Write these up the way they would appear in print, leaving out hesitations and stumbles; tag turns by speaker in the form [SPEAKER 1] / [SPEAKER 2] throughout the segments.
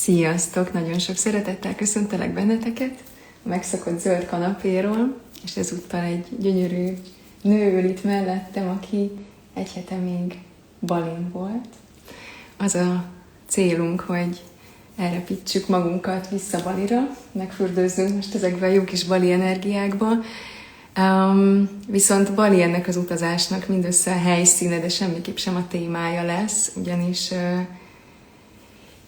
[SPEAKER 1] Sziasztok! Nagyon sok szeretettel köszöntelek benneteket a megszokott zöld kanapéról, és ezúttal egy gyönyörű nő ül itt mellettem, aki egy hete még Balin volt. Az a célunk, hogy elrepítsük magunkat vissza Balira, megfürdőzzünk most ezekben a jó kis bali energiákba. Viszont Bali ennek az utazásnak mindössze a helyszíne, de semmiképp sem a témája lesz, ugyanis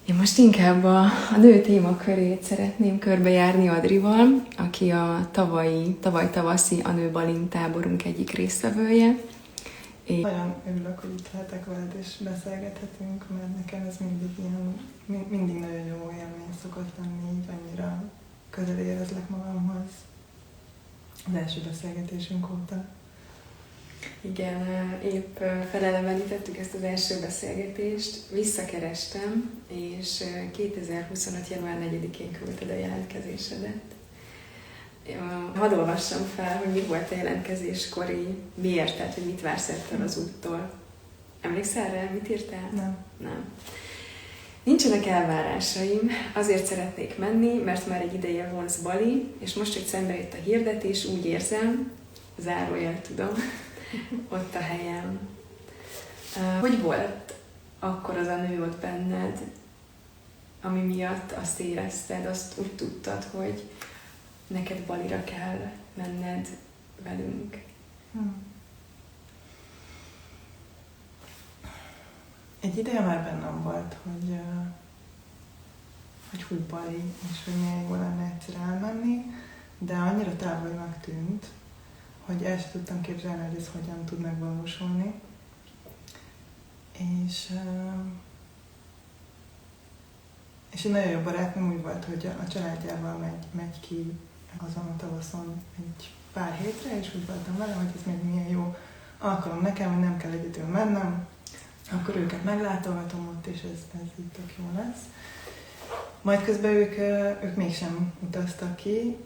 [SPEAKER 1] én most inkább a nő témakörét szeretném körbejárni Adrival, aki a tavaly tavaszi A Nő Balin táborunk egyik résztvevője.
[SPEAKER 2] Nagyon örülök, hogy itt lehetek veled és beszélgethetünk, mert nekem ez mindig nagyon jó élmény szokott lenni, így annyira közel érezlek magamhoz az első beszélgetésünk óta.
[SPEAKER 1] Igen, épp felelevenítettük ezt az első beszélgetést, visszakerestem, és 2025. január 4-én küldted a jelentkezésedet. Hadd olvassam fel, hogy mi volt a jelentkezéskori, miért, tehát hogy mit vársz ettől az úttól. Emlékszel rá, mit írtál? Nem. Nincsenek elvárásaim, azért szeretnék menni, mert már egy ideje vonz Bali, és most, hogy szembe jött a hirdetés, úgy érzem, zárójel tudom, ott a helyem. Hogy volt akkor az a nő ott benned, ami miatt azt érezted, azt úgy tudtad, hogy neked Balira kell menned velünk?
[SPEAKER 2] Egy ideje már bennem volt, hogy Bali, és hogy milyen jó lenne egyszer elmenni, de annyira távolinak tűnt, hogy el sem tudtam képzelni, hogy ez hogyan tud megvalósulni. És egy nagyon jó barátnőm úgy volt, hogy a családjával megy ki azon a tavaszon egy pár hétre, és úgy voltam vele, hogy ez még milyen jó alkalom nekem, hogy nem kell egyedül mennem, akkor őket meglátogatom ott, és ez így tök jó lesz. Majd közben ők mégsem utaztak ki,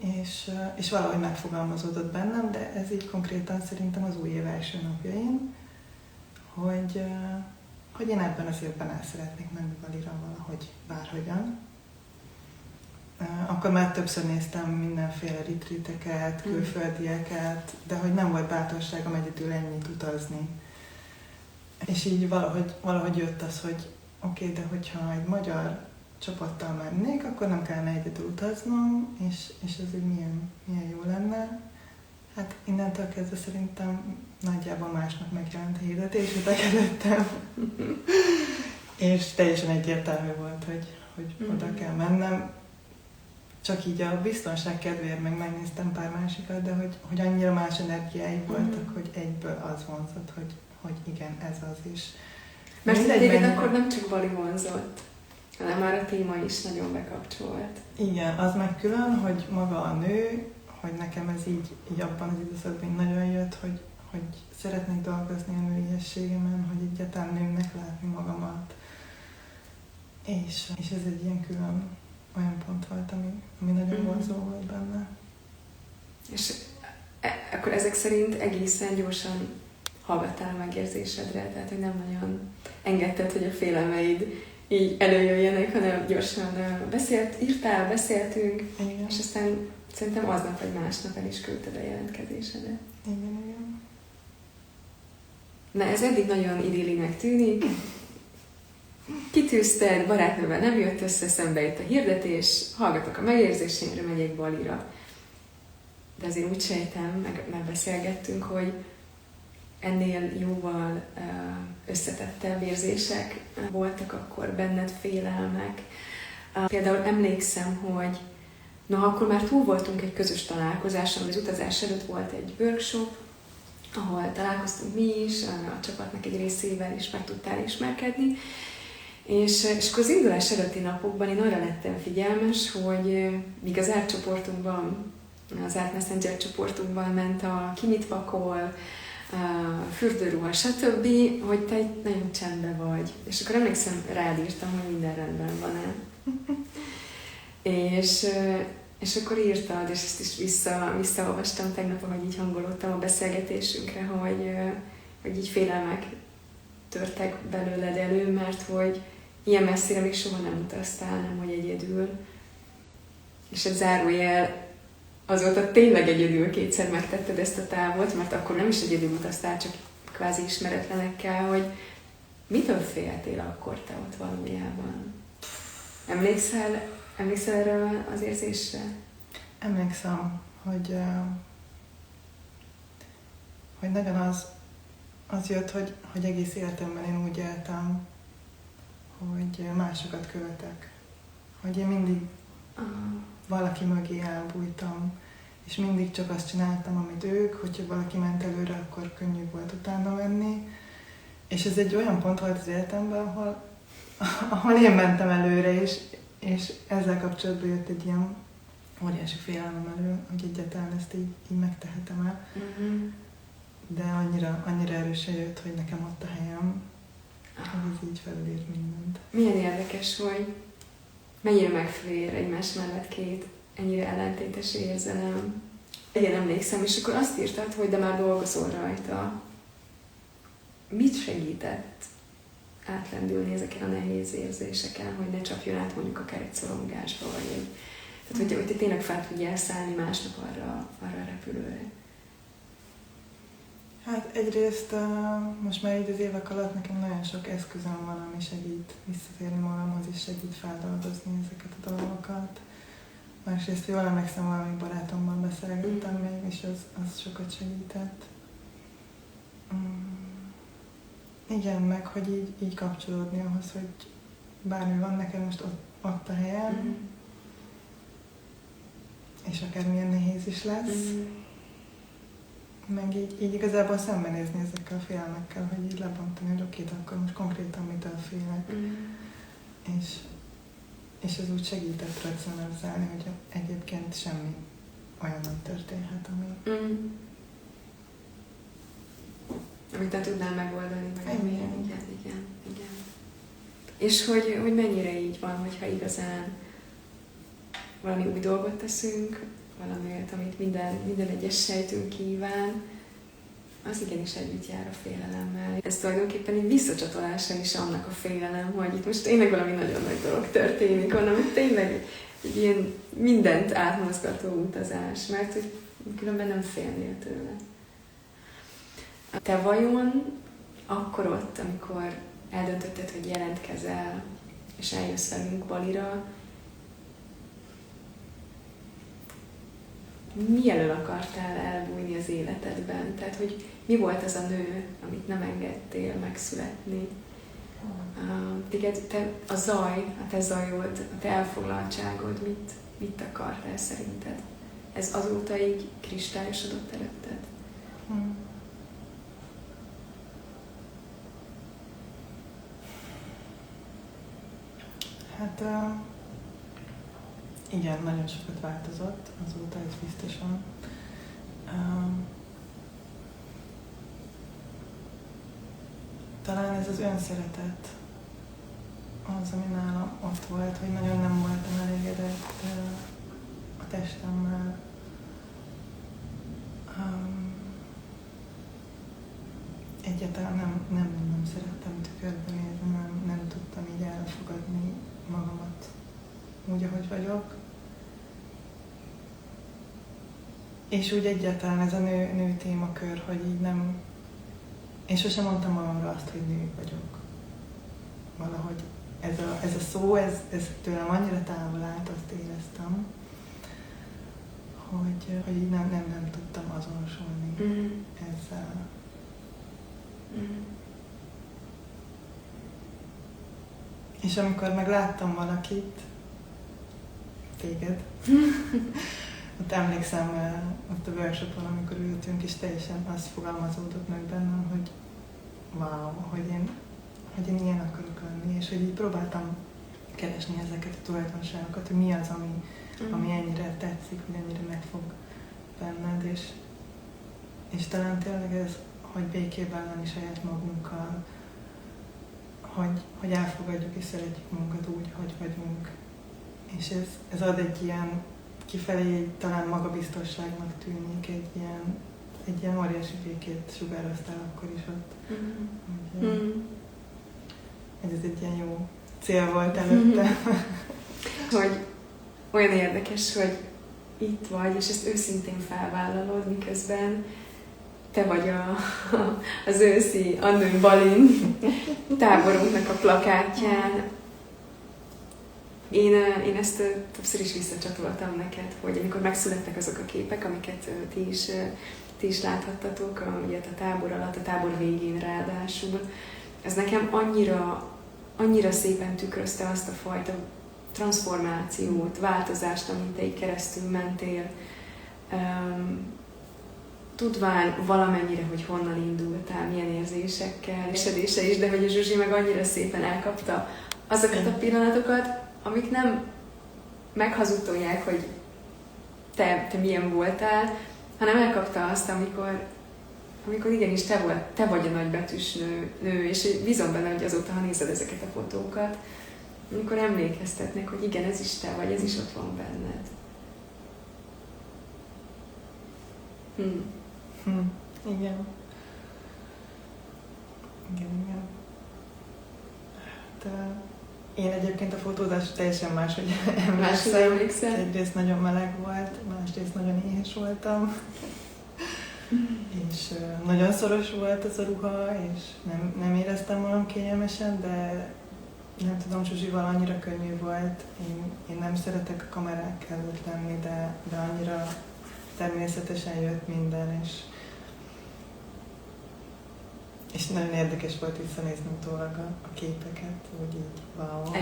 [SPEAKER 2] és valahogy megfogalmazódott bennem, de ez így konkrétan szerintem az új év első napjain, hogy én ebben az évben el szeretnék menni Balira valahogy bárhogyan. Akkor már többször néztem mindenféle retreateket, külföldieket, de hogy nem volt bátorságom egyedül ennyit utazni. És így valahogy jött az, hogy oké, de hogyha egy magyar csapattal mennék, akkor nem kellene egyedül utaznom, és ez így milyen jó lenne. Hát innentől kezdve szerintem nagyjából másnap megjelent a hirdetés, utak előttem. És teljesen egyértelmű volt, hogy oda kell mennem. Csak így a biztonság kedvéért meg megnéztem pár másikat, de hogy annyira más energiái voltak, hogy egyből az vonzott, hogy igen, ez az is.
[SPEAKER 1] Mert téged akkor nem csak Bali vonzott, hanem már a téma is nagyon bekapcsolt.
[SPEAKER 2] Igen, az meg külön, hogy maga a nő, hogy nekem ez így abban az időszakban nagyon jött, hogy szeretnék dolgozni a nőiességemen, hogy egyáltalán nőnek látni magamat. És ez egy ilyen külön olyan pont volt, ami nagyon vonzó volt benne.
[SPEAKER 1] És akkor ezek szerint egészen gyorsan hallgattál megérzésedre, tehát hogy nem nagyon engedted, hogy a félelmeid így előjöjjenek, hanem gyorsan beszéltünk,
[SPEAKER 2] igen.
[SPEAKER 1] És aztán szerintem aznap vagy másnap el is küldted a jelentkezésedet.
[SPEAKER 2] Igen.
[SPEAKER 1] Na, ez eddig nagyon idillinek tűnik. Kitűzted, barátnővel nem jött össze, szembe jött a hirdetés, hallgatok a megérzéseimre, megyek Balira. De azért úgy sejtem, meg beszélgettünk, hogy ennél jóval összetettebb érzések voltak akkor benned, félelmek. Például emlékszem, hogy akkor már túl voltunk egy közös találkozáson, az utazás előtt volt egy workshop, ahol találkoztunk mi is, a csapatnak egy részével is meg tudtál ismerkedni. És akkor az indulás előtti napokban én arra lettem figyelmes, hogy míg az zárt csoportunkban, az zárt Messenger csoportunkban ment a ki mit pakol, fürdőruha, stb., hogy te itt nagyon csendben vagy. És akkor emlékszem, rád írtam, hogy minden rendben van-e. És akkor írtad, és ezt is visszaolvastam tegnap, ahogy így hangolódtam a beszélgetésünkre, hogy így félelmek törtek belőled elő, mert hogy ilyen messzire még soha nem utaztál, nem hogy egyedül. És egy zárójel, azóta tényleg egyedül kétszer megtetted ezt a távot, mert akkor nem is egyedül utaztál, csak kvázi ismeretlenekkel, hogy mitől féltél akkor te ott valójában? Emlékszel erre az érzésre?
[SPEAKER 2] Emlékszem, hogy nagyon az jött, hogy egész életemben én úgy éltem, hogy másokat követek. Hogy én mindig valaki mögé elbújtam, és mindig csak azt csináltam, amit ők, hogyha valaki ment előre, akkor könnyű volt utána menni. És ez egy olyan pont volt az életemben, ahol én mentem előre, és ezzel kapcsolatban jött egy ilyen óriási félelem elő, hogy egyáltalán ezt így megtehetem el. De annyira erősen jött, hogy nekem ott a helyem, hogy ez így felülírt mindent.
[SPEAKER 1] Milyen érdekes, hogy mennyire megfér egymás mellett két ennyire ellentétes érzelem. Igen, emlékszem, és akkor azt írtad, hogy de már dolgozol rajta. Mit segített átlendülni ezeken a nehéz érzéseken, hogy ne csapjon át mondjuk akár egy szorongásba, vagy egy... Tehát, hogy te tényleg fel tudjál szállni másnap arra a repülőre.
[SPEAKER 2] Hát egyrészt most már így az évek alatt nekem nagyon sok eszközöm van, ami segít visszatérni magamhoz, és segít feldolgozni ezeket a dolgokat. Másrészt jól emlékszem, valami barátommal beszélgettem még, és az sokat segített. Igen, meg hogy így kapcsolódni ahhoz, hogy bármi van nekem most ott a helyem, és akármilyen nehéz is lesz. Meg így igazából szembenézni ezekkel a félelmekkel, hogy így lebontani, hogy oké, akkor most konkrétan mitől félek. És ez úgy segített racionalizálni, hogy egyébként semmi olyan nem történhet, ami...
[SPEAKER 1] Amit nem tudnál megoldani, meg igen. És hogy mennyire így van, hogyha igazán valami új dolgot teszünk, valamit, amit minden egyes sejtünk kíván, az igenis együtt jár a félelemmel. Ez tulajdonképpen egy visszacsatolása is annak a félelem, hogy itt most tényleg valami nagyon nagy dolog történik, hanem tényleg egy ilyen mindent átmozgató utazás, mert hogy különben nem félnél tőle. Te vajon akkor ott, amikor eldöntötted, hogy jelentkezel, és eljössz velünk Balira, mi elől akartál elbújni az életedben? Tehát, hogy mi volt az a nő, amit nem engedtél megszületni? A te zajod, a te elfoglaltságod, mit akartál szerinted? Ez azóta így kristályosodott előtted?
[SPEAKER 2] Hát igen, nagyon sokat változott azóta, ez biztosan. Talán ez az önszeretet az, ami nálam ott volt, hogy nagyon nem voltam elégedett a testemmel. Egyáltalán nem szerettem tükörbe nézni, nem tudtam így elfogadni magamat úgy, ahogy vagyok. És úgy egyáltalán ez a nő témakör, hogy így nem... Én sosem mondtam magamra azt, hogy nő vagyok. Valahogy ez a szó, ez tőlem annyira távol állt, azt éreztem, hogy így nem tudtam azonosulni ezzel. És amikor megláttam valakit, téged, ott emlékszem, ott a workshopon, amikor ültünk, és teljesen az fogalmazódott meg bennem, hogy wow, hogy én ilyen akarok lenni, és hogy így próbáltam keresni ezeket a tulajdonságokat, hogy mi az, ami ennyire tetszik, hogy ennyire megfog benned, és talán tényleg ez, hogy békében lenni saját magunkkal, hogy elfogadjuk és szeretjük magunkat úgy, hogy vagyunk. És ez ad egy ilyen, kifelé talán magabiztosságnak tűnik, egy ilyen óriási békét sugároztál akkor is ott. Ez egy ilyen cél volt előtte.
[SPEAKER 1] Hogy olyan érdekes, hogy itt vagy, és ezt őszintén felvállalod, miközben te vagy az őszi Annő Balin táborunknak a plakátján. Én ezt többször is visszacsatoltam neked, hogy amikor megszülettek azok a képek, amiket ti is láthattatok, ugye a tábor alatt, a tábor végén ráadásul, ez nekem annyira szépen tükrözte azt a fajta transformációt, változást, amit te így keresztül mentél, tudván valamennyire, hogy honnan indultál, milyen érzésekkel, esedése is, de hogy a Zsuzsi meg annyira szépen elkapta azokat a pillanatokat, amik nem meghazudtolják, hogy te milyen voltál, hanem elkapta azt, amikor igenis te vagy a nagybetűs nő, és bízom benne, hogy azóta, ha nézed ezeket a fotókat, amikor emlékeztetnek, hogy igen, ez is te vagy, ez is ott van benned.
[SPEAKER 2] Igen. Igen. Én egyébként a fotózás teljesen máshogy emlékszem. Egyrészt nagyon meleg volt, másrészt nagyon éhes voltam. És nagyon szoros volt ez a ruha, és nem éreztem magam kényelmesen, de nem tudom, Zsuzsival annyira könnyű volt. Én nem szeretek a kamerák előtt lenni, de annyira természetesen jött minden, és nagyon érdekes volt visszanézni utólag a képeket, hogy így, wow,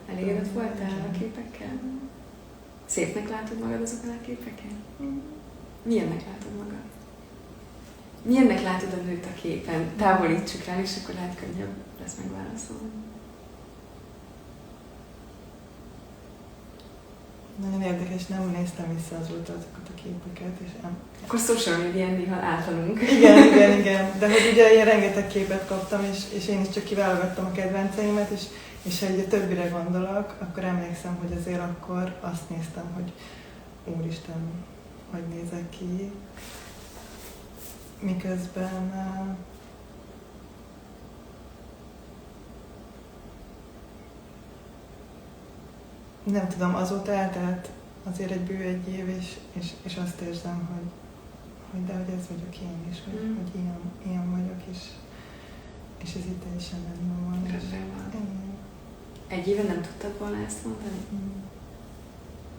[SPEAKER 1] Elégedett voltál a képekkel? Szépnek látod magad azokon a képeken? Milyennek látod magad? Milyennek látod a nőt a képen? Távolítsuk rá, és akkor lehet könnyebb lesz megválaszolni.
[SPEAKER 2] Nagyon érdekes, nem néztem vissza azóta azokat a képeket, és
[SPEAKER 1] akkor social media néha általunk.
[SPEAKER 2] Igen. De hogy ugye én rengeteg képet kaptam, és én is csak kiválogattam a kedvenceimet, és ha egy a többire gondolok, akkor emlékszem, hogy azért akkor azt néztem, hogy úristen, hogy nézek ki. Miközben nem tudom, azóta eltelt azért egy bő egy év, és azt érzem, hogy de hogy ez vagyok én is, hogy ilyen vagyok, és ez itt teljesen rendben van.
[SPEAKER 1] Egy éve nem tudtad volna ezt mondani?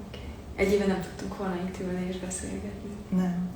[SPEAKER 1] Okay. Egy éve nem tudtunk volna itt ülni és beszélgetni?
[SPEAKER 2] Nem.